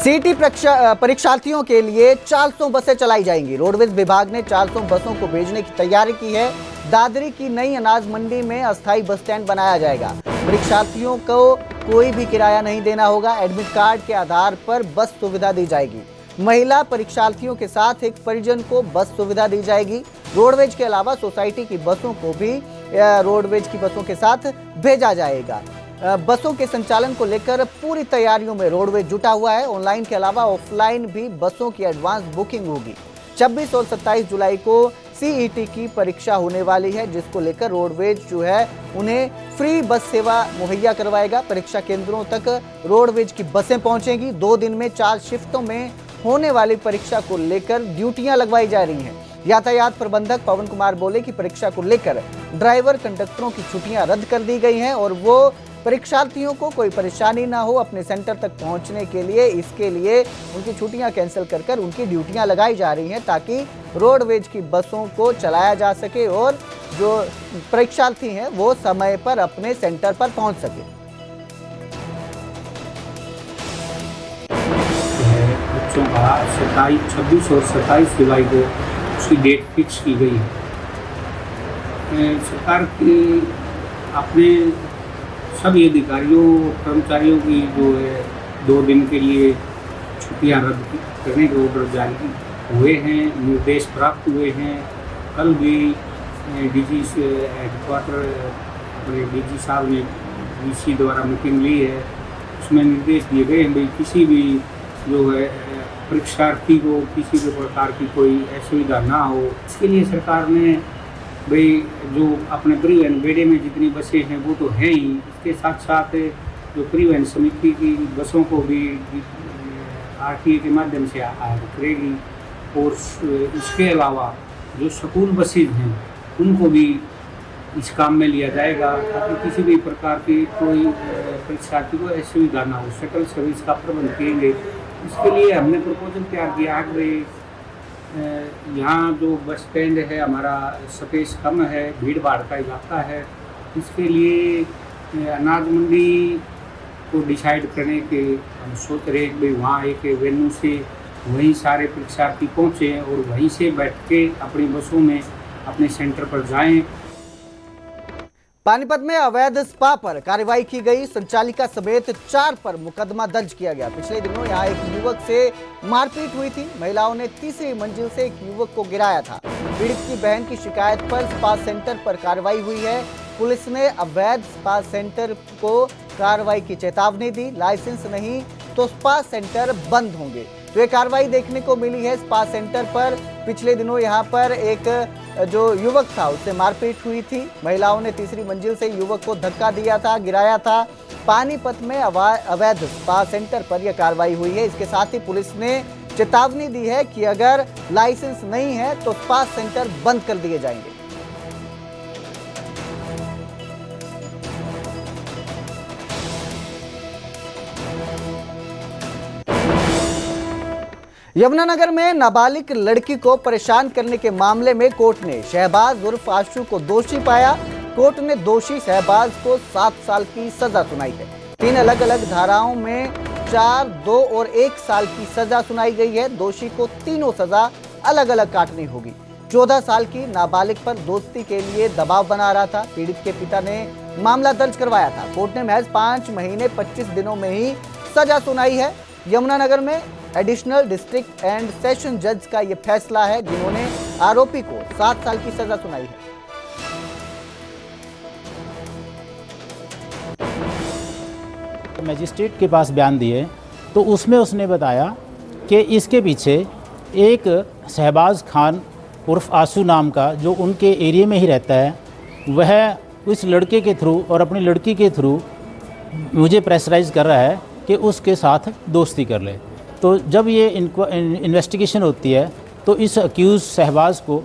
सीटी परीक्षार्थियों के लिए 400 बसें चलाई जाएंगी। रोडवेज विभाग ने 400 बसों को भेजने की तैयारी की है। दादरी की नई अनाज मंडी में अस्थायी बस स्टैंड बनाया जाएगा। परीक्षार्थियों को कोई भी किराया नहीं देना होगा। एडमिट कार्ड के आधार पर बस सुविधा दी जाएगी। महिला परीक्षार्थियों के साथ एक परिजन को बस सुविधा दी जाएगी। रोडवेज के अलावा सोसाइटी की बसों को भी रोडवेज की बसों के साथ भेजा जाएगा। बसों के संचालन को लेकर पूरी तैयारियों में रोडवेज जुटा हुआ है। ऑनलाइन के अलावा ऑफलाइन भी बसों की एडवांस बुकिंग होगी। 26 और 27 जुलाई को सीईटी की परीक्षा होने वाली है, जिसको लेकर रोडवेज जो है उन्हें फ्री बस सेवा मुहैया करवाएगा। परीक्षा केंद्रों तक रोडवेज की बसें पहुंचेंगी। 2 दिन में 4 शिफ्टों में होने वाली परीक्षा को लेकर ड्यूटियां लगवाई जा रही हैं। यातायात प्रबंधक पवन कुमार बोले कि परीक्षा को लेकर ड्राइवर कंडक्टरों की छुट्टियां रद्द कर दी गई हैं और वो परीक्षार्थियों को कोई परेशानी ना हो अपने सेंटर तक पहुंचने के लिए, इसके लिए उनकी छुट्टियां कैंसिल कर उनकी ड्यूटियां लगाई जा रही हैं ताकि रोडवेज की बसों को चलाया जा सके और जो परीक्षार्थी हैं वो समय पर अपने सेंटर पर पहुंच सके। 26 और 27 जुलाई को उसकी डेट फिक्स की गई है। सरकार की अपने सभी अधिकारियों कर्मचारियों की जो है 2 दिन के लिए छुट्टियां रद्द करने के ऑर्डर जारी हुए हैं, निर्देश प्राप्त हुए हैं। कल भी डीजी हेडक्वार्टर अपने डीजी साहब ने डीसी द्वारा मीटिंग ली है। उसमें निर्देश दिए गए हैं भाई किसी भी जो है परीक्षार्थी को किसी भी प्रकार की कोई असुविधा ना हो। इसके लिए सरकार ने भाई जो अपने परिवहन बेड़े में जितनी बसें हैं वो तो हैं ही, इसके साथ साथ जो परिवहन समिति की बसों को भी आरटीए के माध्यम से करेगी और इसके अलावा जो स्कूल बसेज हैं उनको भी इस काम में लिया जाएगा ताकि किसी भी प्रकार की कोई परीक्षार्थी को असुविधा ना हो। शटल सर्विस का प्रबंध किएंगे। इसके लिए हमने प्रपोजल तैयार किया है कि यहाँ जो बस स्टैंड है हमारा स्पेस कम है, भीड़ भाड़ का इलाका है, इसके लिए अनाज मंडी को डिसाइड करने के हम सोच रहे हैं कि वहाँ एक वेन्यू से वहीं सारे परीक्षार्थी पहुँचें और वहीं से बैठ के अपनी बसों में अपने सेंटर पर जाएं। पानीपत में अवैध स्पा पर कार्रवाई की गई। संचालिका समेत 4 पर मुकदमा दर्ज किया गया। पिछले दिनों यहां एक युवक से मारपीट हुई थी। महिलाओं ने तीसरी मंजिल से एक युवक को गिराया था। पीड़ित की बहन की शिकायत पर स्पा सेंटर पर कार्रवाई हुई है। पुलिस ने अवैध स्पा सेंटर को कार्रवाई की चेतावनी दी। लाइसेंस नहीं तो स्पा सेंटर बंद होंगे। तो ये कार्रवाई देखने को मिली है स्पा सेंटर पर। पिछले दिनों यहाँ पर एक जो युवक था उससे मारपीट हुई थी। महिलाओं ने तीसरी मंजिल से युवक को धक्का दिया था, गिराया था। पानीपत में अवैध स्पा सेंटर पर यह कार्रवाई हुई है। इसके साथ ही पुलिस ने चेतावनी दी है कि अगर लाइसेंस नहीं है तो स्पा सेंटर बंद कर दिए जाएंगे। यमुनानगर में नाबालिग लड़की को परेशान करने के मामले में कोर्ट ने शहबाज उर्फ आशु को दोषी पाया। कोर्ट ने दोषी शहबाज को 7 साल की सजा सुनाई है। 3 अलग अलग धाराओं में 4, 2 और 1 साल की सजा सुनाई गई है। दोषी को तीनों सजा अलग अलग काटनी होगी। 14 साल की नाबालिग पर दोस्ती के लिए दबाव बना रहा था। पीड़ित के पिता ने मामला दर्ज करवाया था। कोर्ट ने महज 5 महीने 25 दिनों में ही सजा सुनाई है। यमुनानगर में एडिशनल डिस्ट्रिक्ट एंड सेशन जज का यह फैसला है, जिन्होंने आरोपी को 7 साल की सजा सुनाई है। मजिस्ट्रेट के पास बयान दिए तो उसमें उसने बताया कि इसके पीछे एक शहबाज खान उर्फ आशू नाम का जो उनके एरिया में ही रहता है, वह उस लड़के के थ्रू और अपनी लड़की के थ्रू मुझे प्रेशराइज कर रहा है कि उसके साथ दोस्ती कर ले। तो जब ये इन्वेस्टिगेशन होती है तो इस अक्यूज़ शहबाज को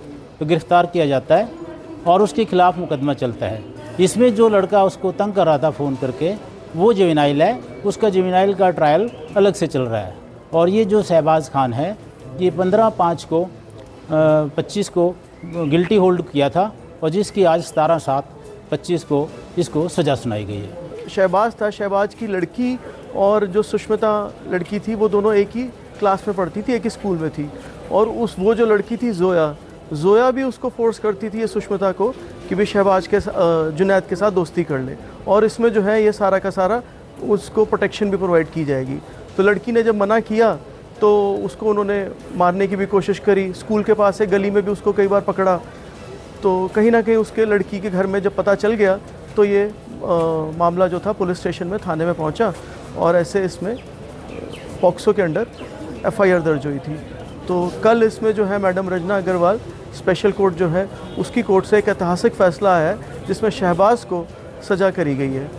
गिरफ़्तार किया जाता है और उसके खिलाफ़ मुकदमा चलता है। इसमें जो लड़का उसको तंग कर रहा था फ़ोन करके वो जुवेनाइल है, उसका जुवेनाइल का ट्रायल अलग से चल रहा है। और ये जो शहबाज खान है ये 15/5 को 25 को गिल्टी होल्ड किया था और जिसकी आज 17/7/25 को इसको सज़ा सुनाई गई है। शहबाज था, शहबाज की लड़की और जो सुष्मिता लड़की थी वो दोनों एक ही क्लास में पढ़ती थी, एक ही स्कूल में थी। और वो जो लड़की थी ज़ोया भी उसको फोर्स करती थी ये सुष्मिता को कि भी शहबाज के जुनैद के साथ दोस्ती कर ले, और इसमें जो है ये सारा का सारा उसको प्रोटेक्शन भी प्रोवाइड की जाएगी। तो लड़की ने जब मना किया तो उसको उन्होंने मारने की भी कोशिश करी, स्कूल के पास एक गली में भी उसको कई बार पकड़ा। तो कहीं ना कहीं उसके लड़की के घर में जब पता चल गया तो ये मामला जो था पुलिस स्टेशन में, थाने में पहुंचा, और ऐसे इसमें पॉक्सो के अंडर FIR दर्ज हुई थी। तो कल इसमें जो है मैडम रजना अग्रवाल स्पेशल कोर्ट जो है उसकी कोर्ट से एक ऐतिहासिक फ़ैसला आया है जिसमें शहबाज को सज़ा करी गई है।